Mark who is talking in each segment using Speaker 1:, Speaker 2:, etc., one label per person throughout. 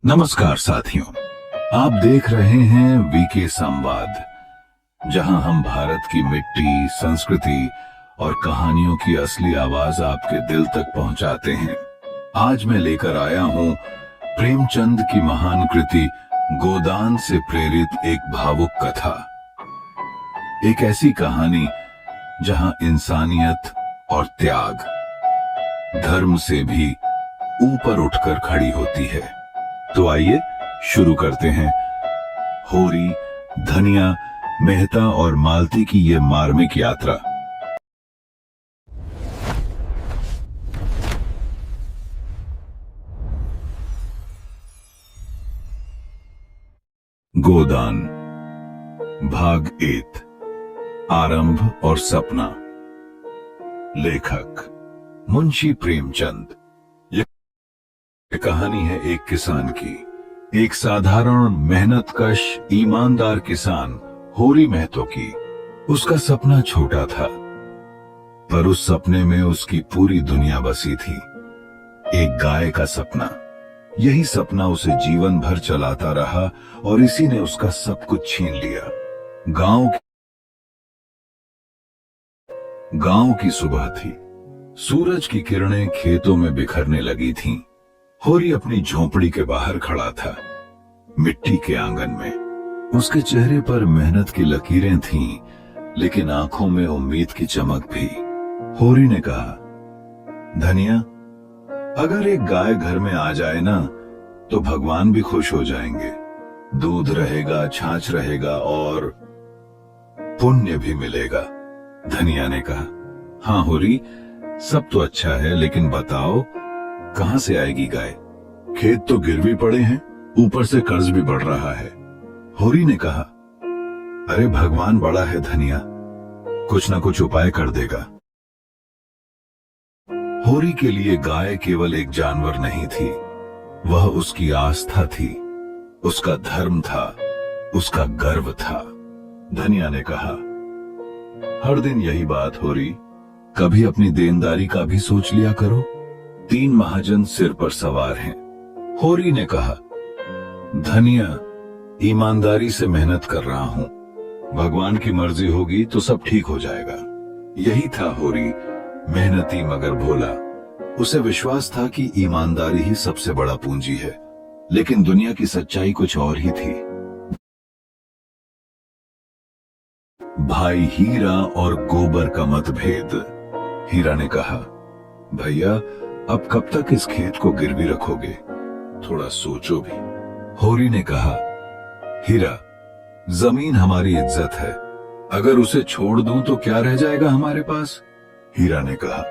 Speaker 1: नमस्कार साथियों, आप देख रहे हैं वीके संवाद, जहां हम भारत की मिट्टी, संस्कृति और कहानियों की असली आवाज आपके दिल तक पहुंचाते हैं। आज मैं लेकर आया हूं प्रेमचंद की महान कृति गोदान से प्रेरित एक भावुक कथा। एक ऐसी कहानी जहां इंसानियत और त्याग धर्म से भी ऊपर उठकर खड़ी होती है। तो आइए शुरू करते हैं होरी, धनिया, मेहता और मालती की ये मार्मिक यात्रा। गोदान, भाग 1, आरंभ और सपना। लेखक मुंशी प्रेमचंद। यह कहानी है एक किसान की, एक साधारण मेहनतकश ईमानदार किसान होरी महतो की। उसका सपना छोटा था, पर उस सपने में उसकी पूरी दुनिया बसी थी। एक गाय का सपना। यही सपना उसे जीवन भर चलाता रहा और इसी ने उसका सब कुछ छीन लिया। गांव की सुबह थी। सूरज की किरणें खेतों में बिखरने लगी थीं। होरी अपनी झोंपड़ी के बाहर खड़ा था, मिट्टी के आंगन में। उसके चेहरे पर मेहनत की लकीरें थीं, लेकिन आंखों में उम्मीद की चमक भी। होरी ने कहा, धनिया, अगर एक गाय घर में आ जाए ना, तो भगवान भी खुश हो जाएंगे। दूध रहेगा, छाछ रहेगा और पुण्य भी मिलेगा। धनिया ने कहा, हाँ होरी, सब तो अच्छा है, लेकिन बताओ कहां से आएगी गाय? खेत तो गिरवी पड़े हैं, ऊपर से कर्ज भी बढ़ रहा है। होरी ने कहा, अरे भगवान बड़ा है धनिया, कुछ ना कुछ उपाय कर देगा। होरी के लिए गाय केवल एक जानवर नहीं थी, वह उसकी आस्था थी, उसका धर्म था, उसका गर्व था। धनिया ने कहा, हर दिन यही बात होरी, कभी अपनी देनदारी का भी सोच लिया करो। 3 महाजन सिर पर सवार हैं। होरी ने कहा, धनिया, ईमानदारी से मेहनत कर रहा हूं, भगवान की मर्जी होगी तो सब ठीक हो जाएगा। यही था होरी, मेहनती मगर भोला। उसे विश्वास था कि ईमानदारी ही सबसे बड़ा पूंजी है, लेकिन दुनिया की सच्चाई कुछ और ही थी। भाई हीरा और गोबर का मतभेद। हीरा ने कहा, भैया, अब कब तक इस खेत को गिरवी रखोगे? थोड़ा सोचो भी। होरी ने कहा, हीरा, जमीन हमारी इज्जत है, अगर उसे छोड़ दूं तो क्या रह जाएगा हमारे पास? हीरा ने कहा,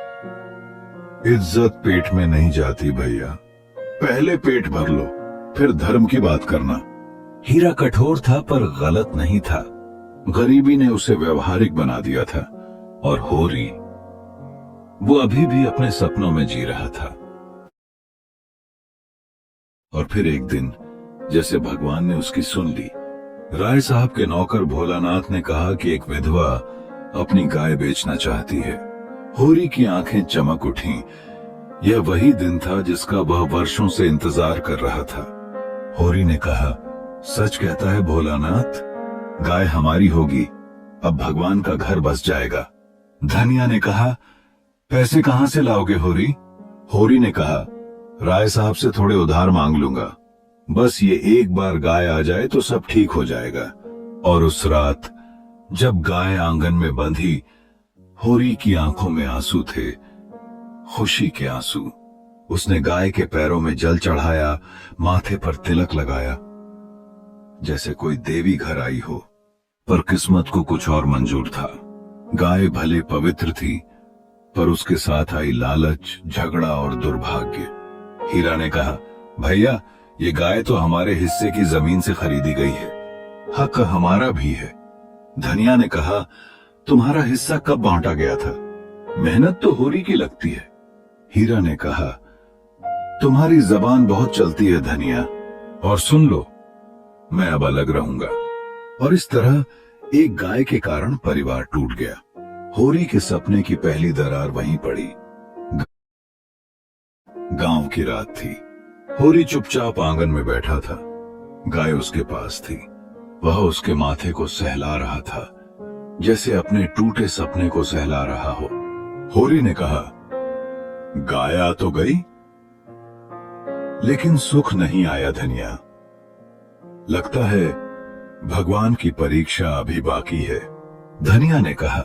Speaker 1: इज्जत पेट में नहीं जाती भैया, पहले पेट भर लो, फिर धर्म की बात करना। हीरा कठोर था पर गलत नहीं था। गरीबी ने उसे व्यवहारिक बना दिया था, और होरी, वो अभी भी अपने सपनों में जी रहा था। और फिर एक दिन, जैसे भगवान ने उसकी सुन ली, राय साहब के नौकर भोलानाथ ने कहा कि एक विधवा अपनी गाय बेचना चाहती है। होरी की आंखें चमक उठीं। यह वही दिन था जिसका वह वर्षों से इंतजार कर रहा था। होरी ने कहा, सच कहता है भोलानाथ, गाय हमारी होगी, अब भगवान का घर बस जाएगा। धनिया ने कहा, पैसे कहां से लाओगे होरी? होरी ने कहा, राय साहब से थोड़े उधार मांग लूंगा, बस ये एक बार गाय आ जाए तो सब ठीक हो जाएगा। और उस रात जब गाय आंगन में बंधी, होरी की आंखों में आंसू थे, खुशी के आंसू। उसने गाय के पैरों में जल चढ़ाया, माथे पर तिलक लगाया, जैसे कोई देवी घर आई हो। पर किस्मत को कुछ और मंजूर था। गाय भले पवित्र थी, पर उसके साथ आई लालच, झगड़ा और दुर्भाग्य। हीरा ने कहा, भैया, ये गाय तो हमारे हिस्से की जमीन से खरीदी गई है, हक हमारा भी है। धनिया ने कहा, तुम्हारा हिस्सा कब बांटा गया था? मेहनत तो होरी की लगती है। हीरा ने कहा, तुम्हारी जबान बहुत चलती है धनिया, और सुन लो, मैं अब अलग रहूंगा। और इस तरह एक गाय के कारण परिवार टूट गया। होरी के सपने की पहली दरार वहीं पड़ी। गांव की रात थी। होरी चुपचाप आंगन में बैठा था। गाय उसके पास थी। वह उसके माथे को सहला रहा था, जैसे अपने टूटे सपने को सहला रहा हो। होरी ने कहा, गाय आ तो गई, लेकिन सुख नहीं आया धनिया। लगता है भगवान की परीक्षा अभी बाकी है। धनिया ने कहा,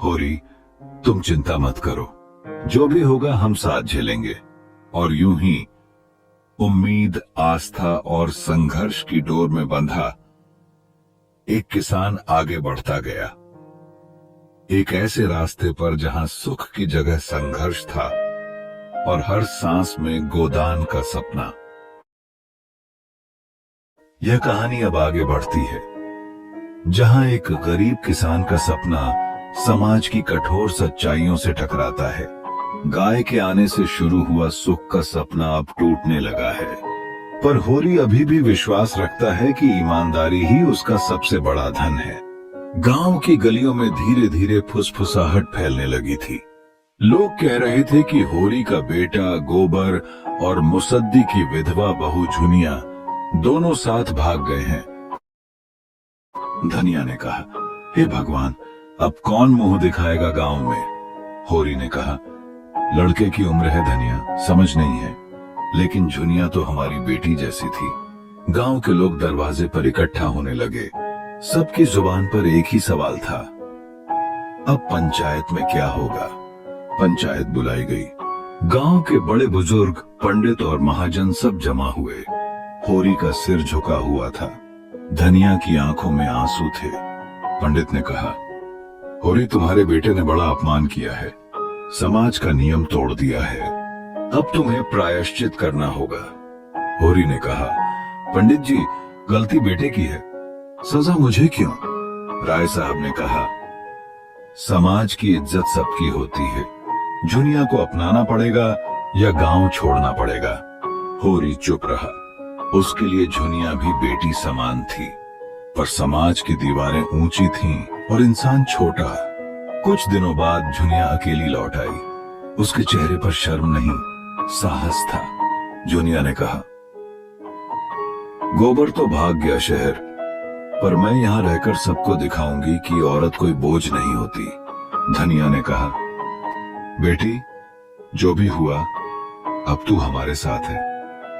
Speaker 1: होरी तुम चिंता मत करो, जो भी होगा हम साथ झेलेंगे। और यूं ही उम्मीद, आस्था और संघर्ष की डोर में बंधा एक किसान आगे बढ़ता गया, एक ऐसे रास्ते पर जहां सुख की जगह संघर्ष था और हर सांस में गोदान का सपना। यह कहानी अब आगे बढ़ती है, जहां एक गरीब किसान का सपना समाज की कठोर सच्चाइयों से टकराता है। गाय के आने से शुरू हुआ सुख का सपना अब टूटने लगा है, पर होरी अभी भी विश्वास रखता है कि ईमानदारी ही उसका सबसे बड़ा धन है। गांव की गलियों में धीरे धीरे फुसफुसाहट फैलने लगी थी। लोग कह रहे थे कि होरी का बेटा गोबर और मुसद्दी की विधवा बहू झुनिया दोनों साथ भाग गए हैं। धनिया ने कहा, हे भगवान, अब कौन मुंह दिखाएगा गांव में। होरी ने कहा, लड़के की उम्र है धनिया, समझ नहीं है, लेकिन झुनिया तो हमारी बेटी जैसी थी। गांव के लोग दरवाजे पर इकट्ठा होने लगे। सबकी जुबान पर एक ही सवाल था, अब पंचायत में क्या होगा। पंचायत बुलाई गई। गांव के बड़े बुजुर्ग, पंडित और महाजन सब जमा हुए। होरी का सिर झुका हुआ था। धनिया की आंखों में आंसू थे। पंडित ने कहा, होरी तुम्हारे बेटे ने बड़ा अपमान किया है, समाज का नियम तोड़ दिया है, अब तुम्हें प्रायश्चित करना होगा। होरी ने कहा, पंडित जी, गलती बेटे की है, सजा मुझे क्यों। राय साहब ने कहा, समाज की इज्जत सबकी होती है, झुनिया को अपनाना पड़ेगा या गांव छोड़ना पड़ेगा। होरी चुप रहा। उसके लिए झुनिया भी बेटी समान थी, पर समाज की दीवारें ऊंची थीं और इंसान छोटा। कुछ दिनों बाद झुनिया अकेली लौट आई। उसके चेहरे पर शर्म नहीं, साहस था। झुनिया ने कहा, गोबर तो भाग गया शहर, पर मैं यहां रहकर सबको दिखाऊंगी कि औरत कोई बोझ नहीं होती। धनिया ने कहा, बेटी, जो भी हुआ अब तू हमारे साथ है,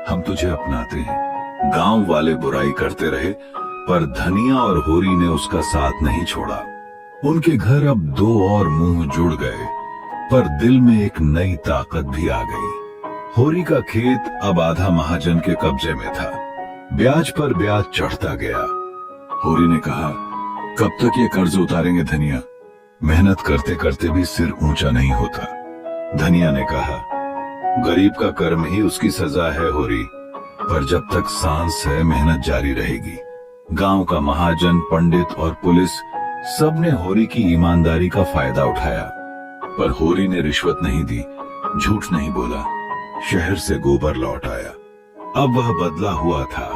Speaker 1: हम तुझे अपनाते हैं। गांव वाले बुराई करते रहे, पर धनिया और होरी ने उसका साथ नहीं छोड़ा। उनके घर अब दो और मुंह जुड़ गए, पर दिल में एक नई ताकत भी आ गई। होरी का खेत अब आधा महाजन के कब्जे में था। ब्याज पर ब्याज चढ़ता गया। होरी ने कहा, कब तक ये कर्ज उतारेंगे धनिया, मेहनत करते करते भी सिर ऊंचा नहीं होता। धनिया ने कहा, गरीब का कर्म ही उसकी सजा है होरी, पर जब तक सांस है मेहनत जारी रहेगी। गांव का महाजन, पंडित और पुलिस सबने होरी की ईमानदारी का फायदा उठाया, पर होरी ने रिश्वत नहीं दी, झूठ नहीं बोला, शहर से गोबर लौट आया। अब वह बदला हुआ था,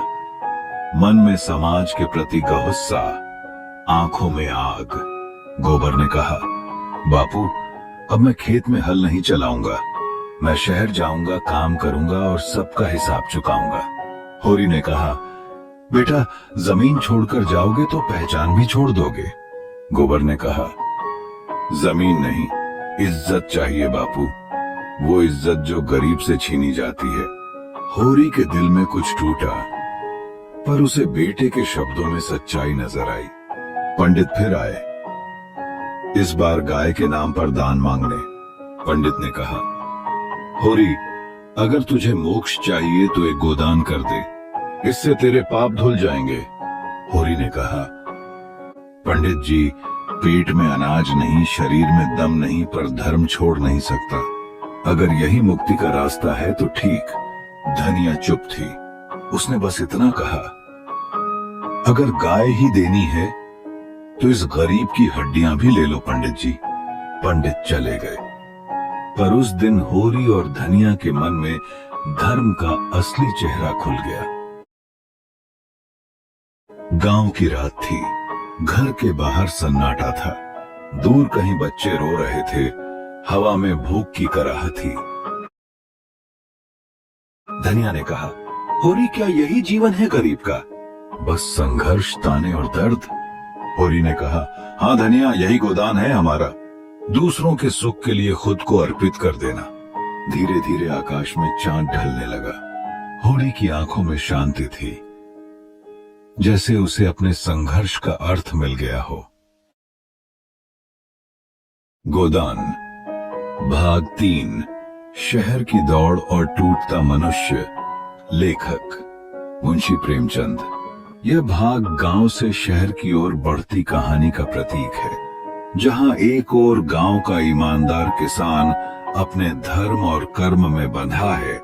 Speaker 1: मन में समाज के प्रति का गुस्सा, आंखों में आग। गोबर ने कहा, बापू, अब मैं खेत में हल नहीं चलाऊंगा, मैं शहर जाऊंगा, काम करूंगा और सबका हिसाब चुकाऊंगा। होरी ने कहा, बेटा, जमीन छोड़कर जाओगे तो पहचान भी छोड़ दोगे। गोबर ने कहा, जमीन नहीं, इज्जत चाहिए बापू, वो इज्जत जो गरीब से छीनी जाती है। होरी के दिल में कुछ टूटा, पर उसे बेटे के शब्दों में सच्चाई नजर आई। पंडित फिर आए, इस बार गाय के नाम पर दान मांगने। पंडित ने कहा, होरी, अगर तुझे मोक्ष चाहिए तो एक गोदान कर दे, इससे तेरे पाप धुल जाएंगे। होरी ने कहा, पंडित जी, पेट में अनाज नहीं, शरीर में दम नहीं, पर धर्म छोड़ नहीं सकता। अगर यही मुक्ति का रास्ता है तो ठीक। धनिया चुप थी। उसने बस इतना कहा, अगर गाय ही देनी है तो इस गरीब की हड्डियां भी ले लो पंडित जी। पंडित चले गए, पर उस दिन होरी और धनिया के मन में धर्म का असली चेहरा खुल गया। गांव की रात थी। घर के बाहर सन्नाटा था। दूर कहीं बच्चे रो रहे थे। हवा में भूख की कराह थी। धनिया ने कहा, होरी क्या यही जीवन है गरीब का? बस संघर्ष, ताने और दर्द। होरी ने कहा, हाँ धनिया, यही गोदान है हमारा, दूसरों के सुख के लिए खुद को अर्पित कर देना। धीरे धीरे आकाश में चांद ढलने लगा। होरी की आंखों में शांति थी, जैसे उसे अपने संघर्ष का अर्थ मिल गया हो। गोदान भाग 3, शहर की दौड़ और टूटता मनुष्य। लेखक मुंशी प्रेमचंद। यह भाग गांव से शहर की ओर बढ़ती कहानी का प्रतीक है, जहां एक ओर गांव का ईमानदार किसान अपने धर्म और कर्म में बंधा है,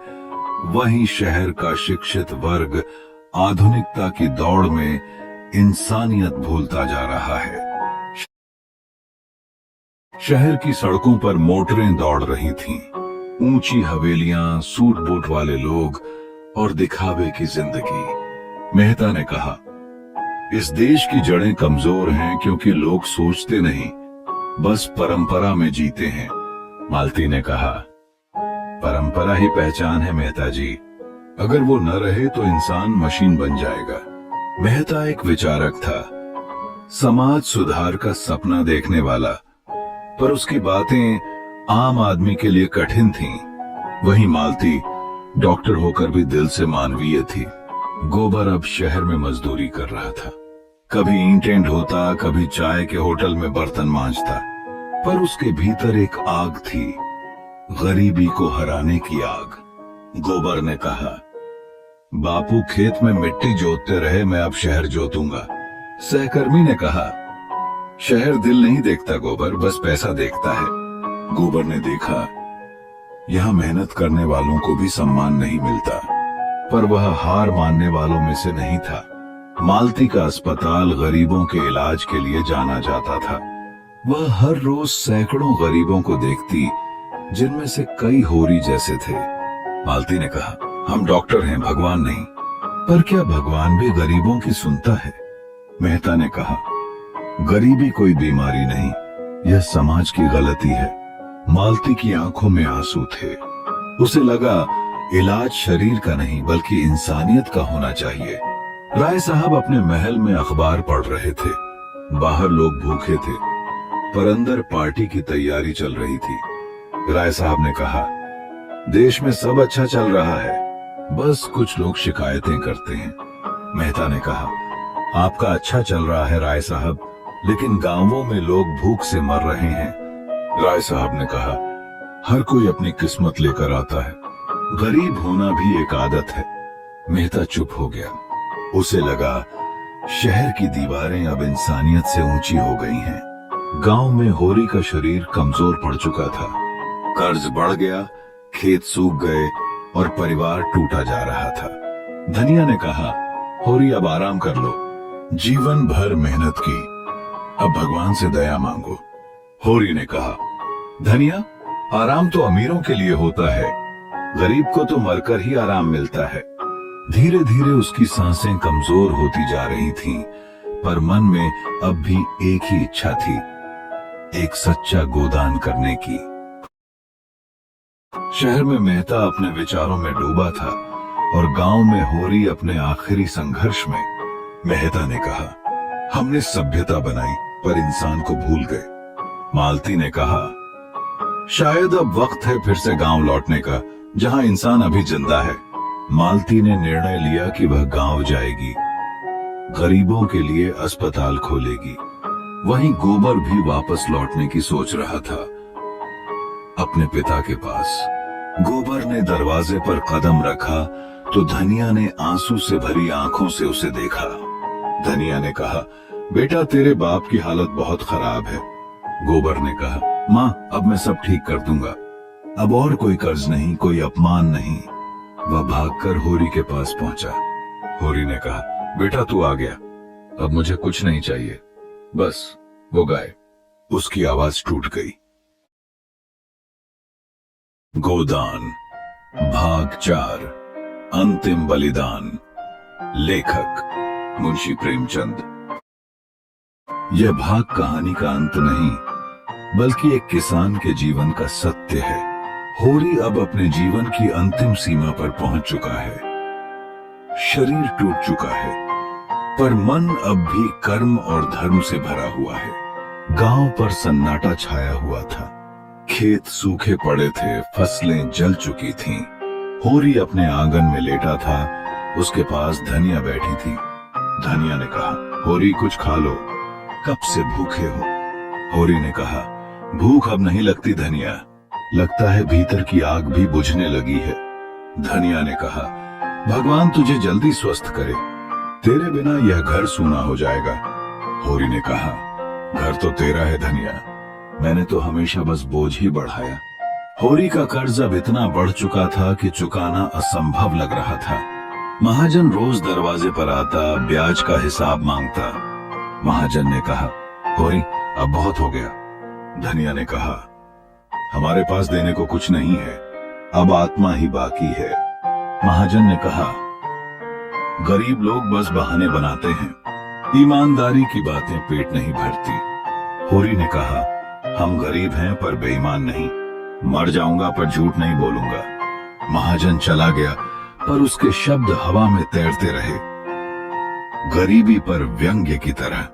Speaker 1: वहीं शहर का शिक्षित वर्ग आधुनिकता की दौड़ में इंसानियत भूलता जा रहा है। शहर की सड़कों पर मोटरें दौड़ रही थीं, ऊंची हवेलियां, सूट बूट वाले लोग और दिखावे की जिंदगी। मेहता ने कहा, इस देश की जड़ें कमजोर हैं क्योंकि लोग सोचते नहीं, बस परंपरा में जीते हैं। मालती ने कहा, परंपरा ही पहचान है मेहता जी, अगर वो न रहे तो इंसान मशीन बन जाएगा। मेहता एक विचारक था, समाज सुधार का सपना देखने वाला, पर उसकी बातें आम आदमी के लिए कठिन थीं। वहीं मालती डॉक्टर होकर भी दिल से मानवीय थी। गोबर अब शहर में मजदूरी कर रहा था, कभी ईंटें ढोता, कभी चाय के होटल में बर्तन मांजता, पर उसके भीतर एक आग थी, गरीबी को हराने की आग। गोबर ने कहा, बापू खेत में मिट्टी जोतते रहे, मैं अब शहर जोतूंगा। सहकर्मी ने कहा, शहर दिल नहीं देखता गोबर, बस पैसा देखता है। गोबर ने देखा, यहाँ मेहनत करने वालों को भी सम्मान नहीं मिलता, पर वह हार मानने वालों में से नहीं था। मालती का अस्पताल गरीबों के इलाज के लिए जाना जाता था। वह हर रोज सैकड़ों गरीबों को देखती, जिनमें से कई होरी जैसे थे। मालती ने कहा, हम डॉक्टर हैं, भगवान नहीं, पर क्या भगवान भी गरीबों की सुनता है? मेहता ने कहा, गरीबी कोई बीमारी नहीं, यह समाज की गलती है। मालती की आंखों में आंसू थे। उसे लगा, इलाज शरीर का नहीं बल्कि इंसानियत का होना चाहिए। राय साहब अपने महल में अखबार पढ़ रहे थे। बाहर लोग भूखे थे, पर अंदर पार्टी की तैयारी चल रही थी। राय साहब ने कहा, देश में सब अच्छा चल रहा है, बस कुछ लोग शिकायतें करते हैं। मेहता ने कहा, आपका अच्छा चल रहा है राय साहब, लेकिन गांवों में लोग भूख से मर रहे हैं। राय साहब ने कहा, हर कोई अपनी किस्मत लेकर आता है, गरीब होना भी एक आदत है। मेहता चुप हो गया। उसे लगा, शहर की दीवारें अब इंसानियत से ऊंची हो गई हैं। गांव में होरी का शरीर कमजोर पड़ चुका था, कर्ज बढ़ गया, खेत सूख गए और परिवार टूटा जा रहा था। धनिया ने कहा, होरी अब आराम कर लो, जीवन भर मेहनत की, अब भगवान से दया मांगो। होरी ने कहा, धनिया, आराम तो अमीरों के लिए होता है, गरीब को तो मरकर ही आराम मिलता है। धीरे धीरे उसकी सांसें कमजोर होती जा रही थीं, पर मन में अब भी एक ही इच्छा थी, एक सच्चा गोदान करने की। शहर में मेहता अपने विचारों में डूबा था और गांव में होरी अपने आखिरी संघर्ष में। मेहता ने कहा, हमने सभ्यता बनाई पर इंसान को भूल गए। मालती ने कहा, शायद अब वक्त है फिर से गांव लौटने का, जहां इंसान अभी जिंदा है। मालती ने निर्णय लिया कि वह गांव जाएगी, गरीबों के लिए अस्पताल खोलेगी। वहीं गोबर भी वापस लौटने की सोच रहा था, अपने पिता के पास। गोबर ने दरवाजे पर कदम रखा तो धनिया ने आंसू से भरी आंखों से उसे देखा। धनिया ने कहा, बेटा, तेरे बाप की हालत बहुत खराब है। गोबर ने कहा, माँ, अब मैं सब ठीक कर दूंगा, अब और कोई कर्ज नहीं, कोई अपमान नहीं। वह भागकर होरी के पास पहुंचा। होरी ने कहा, बेटा तू आ गया, अब मुझे कुछ नहीं चाहिए, बस वो गाय। उसकी आवाज टूट गई। गोदान भाग 4, अंतिम बलिदान। लेखक मुंशी प्रेमचंद। यह भाग कहानी का अंत नहीं, बल्कि एक किसान के जीवन का सत्य है। होरी अब अपने जीवन की अंतिम सीमा पर पहुंच चुका है। शरीर टूट चुका है, पर मन अब भी कर्म और धर्म से भरा हुआ है। गांव पर सन्नाटा छाया हुआ था। खेत सूखे पड़े थे, फसलें जल चुकी थीं। होरी अपने आंगन में लेटा था। उसके पास धनिया बैठी थी। धनिया ने कहा, होरी कुछ खा लो, कब से भूखे हो। होरी ने कहा, भूख अब नहीं लगती धनिया, लगता है भीतर की आग भी बुझने लगी है। धनिया ने कहा, भगवान तुझे जल्दी स्वस्थ करे, तेरे बिना यह घर सूना हो जाएगा। होरी ने कहा, घर तो तेरा है धनिया, मैंने तो हमेशा बस बोझ ही बढ़ाया। होरी का कर्ज अब इतना बढ़ चुका था कि चुकाना असंभव लग रहा था। महाजन रोज दरवाजे पर आता, ब्याज का हिसाब मांगता। महाजन ने कहा, होरी अब बहुत हो गया। धनिया ने कहा, हमारे पास देने को कुछ नहीं है, अब आत्मा ही बाकी है। महाजन ने कहा, गरीब लोग बस बहाने बनाते हैं, ईमानदारी की बातें पेट नहीं भरती। होरी ने कहा, हम गरीब हैं पर बेईमान नहीं, मर जाऊंगा पर झूठ नहीं बोलूंगा। महाजन चला गया, पर उसके शब्द हवा में तैरते रहे, गरीबी पर व्यंग्य की तरह।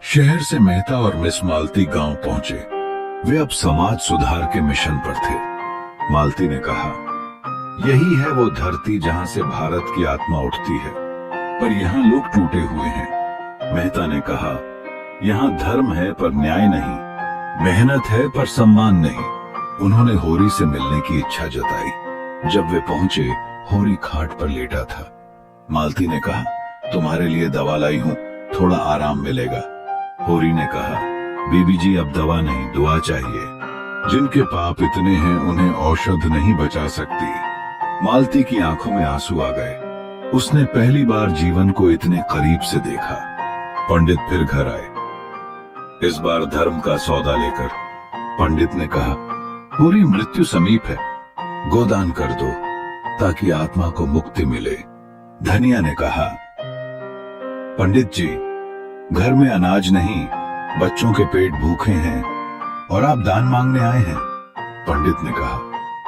Speaker 1: शहर से मेहता और मिस मालती गांव पहुंचे। वे अब समाज सुधार के मिशन पर थे। मालती ने कहा, यही है वो धरती जहां से भारत की आत्मा उठती है, पर यहाँ लोग टूटे हुए हैं। मेहता ने कहा, यहाँ धर्म है पर न्याय नहीं, मेहनत है पर सम्मान नहीं। उन्होंने होरी से मिलने की इच्छा जताई। जब वे पहुंचे, होरी खाट पर लेटा था। मालती ने कहा, तुम्हारे लिए दवा लाई हूं, थोड़ा आराम मिलेगा। होरी ने कहा, बीबी जी अब दवा नहीं, दुआ चाहिए। जिनके पाप इतने हैं उन्हें औषध नहीं बचा सकती। मालती की आंखों में आंसू आ गए। उसने पहली बार जीवन को इतने करीब से देखा। पंडित फिर घर आए, इस बार धर्म का सौदा लेकर। पंडित ने कहा, होरी मृत्यु समीप है, गोदान कर दो ताकि आत्मा को मुक्ति मिले। धनिया ने कहा, पंडित जी, घर में अनाज नहीं, बच्चों के पेट भूखे हैं और आप दान मांगने आए हैं। पंडित ने कहा,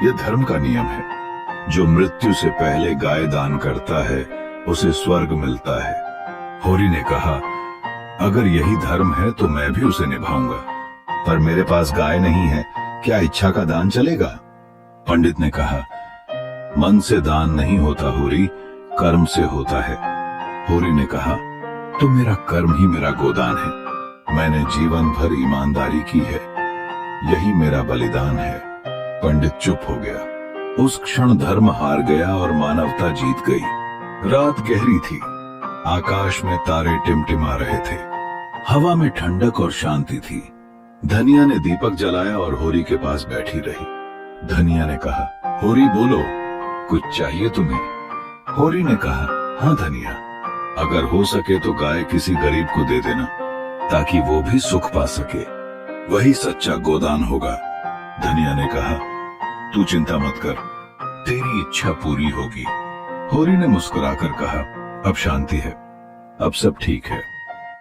Speaker 1: यह धर्म का नियम है, जो मृत्यु से पहले गाय दान करता है उसे स्वर्ग मिलता है। होरी ने कहा, अगर यही धर्म है तो मैं भी उसे निभाऊंगा, पर मेरे पास गाय नहीं है, क्या इच्छा का दान चलेगा? पंडित ने कहा, मन से दान नहीं होता होरी, कर्म से होता है। होरी ने कहा, तो मेरा कर्म ही मेरा गोदान है, मैंने जीवन भर ईमानदारी की है, यही मेरा बलिदान है। पंडित चुप हो गया। उस क्षण धर्म हार गया और मानवता जीत गई। रात गहरी थी, आकाश में तारे टिमटिमा रहे थे, हवा में ठंडक और शांति थी। धनिया ने दीपक जलाया और होरी के पास बैठी रही। धनिया ने कहा, होरी बोलो, कुछ चाहिए तुम्हें? होरी ने कहा, हाँ धनिया, अगर हो सके तो गाय किसी गरीब को दे देना, ताकि वो भी सुख पा सके, वही सच्चा गोदान होगा। धनिया ने कहा, तू चिंता मत कर, तेरी इच्छा पूरी होगी। होरी ने मुस्कुराकर कहा, अब शांति है, अब सब ठीक है।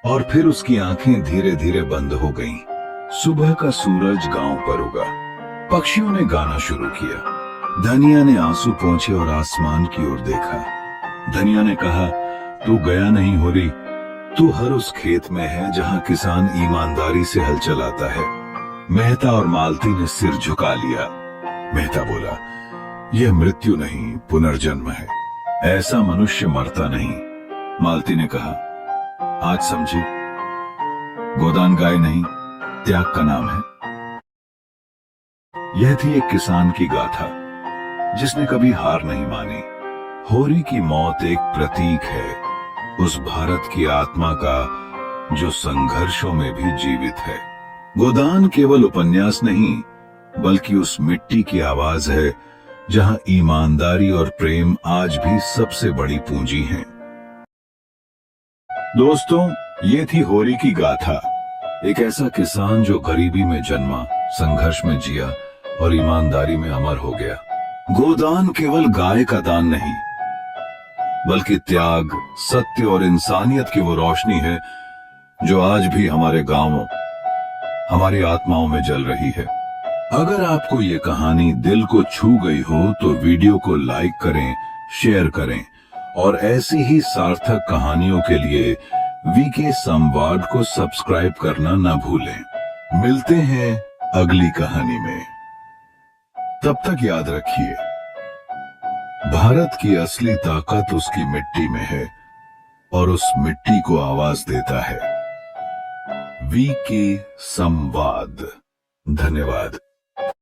Speaker 1: और फिर उसकी आंखें धीरे धीरे बंद हो गईं। सुबह का सूरज गांव पर उगा, पक्षियों ने गाना शुरू किया। धनिया ने आंसू पोंछे और आसमान की ओर देखा। धनिया ने कहा, तू गया नहीं होरी, तू हर उस खेत में है जहां किसान ईमानदारी से हल चलाता है। मेहता और मालती ने सिर झुका लिया। मेहता बोला, यह मृत्यु नहीं, पुनर्जन्म है, ऐसा मनुष्य मरता नहीं। मालती ने कहा, आज समझी, गोदान गाय नहीं, त्याग का नाम है। यह थी एक किसान की गाथा, जिसने कभी हार नहीं मानी। होरी की मौत एक प्रतीक है उस भारत की आत्मा का जो संघर्षों में भी जीवित है। गोदान केवल उपन्यास नहीं, बल्कि उस मिट्टी की आवाज है जहां ईमानदारी और प्रेम आज भी सबसे बड़ी पूंजी हैं। दोस्तों, ये थी होरी की गाथा। एक ऐसा किसान जो गरीबी में जन्मा, संघर्ष में जिया और ईमानदारी में अमर हो गया। गोदान केवल गाय का दान नहीं, बल्कि त्याग, सत्य और इंसानियत की वो रोशनी है जो आज भी हमारे गांवों, हमारी आत्माओं में जल रही है। अगर आपको ये कहानी दिल को छू गई हो तो वीडियो को लाइक करें, शेयर करें और ऐसी ही सार्थक कहानियों के लिए वीके संवाद को सब्सक्राइब करना न भूलें। मिलते हैं अगली कहानी में। तब तक याद रखिए, भारत की असली ताकत उसकी मिट्टी में है और उस मिट्टी को आवाज देता है वीके संवाद। धन्यवाद।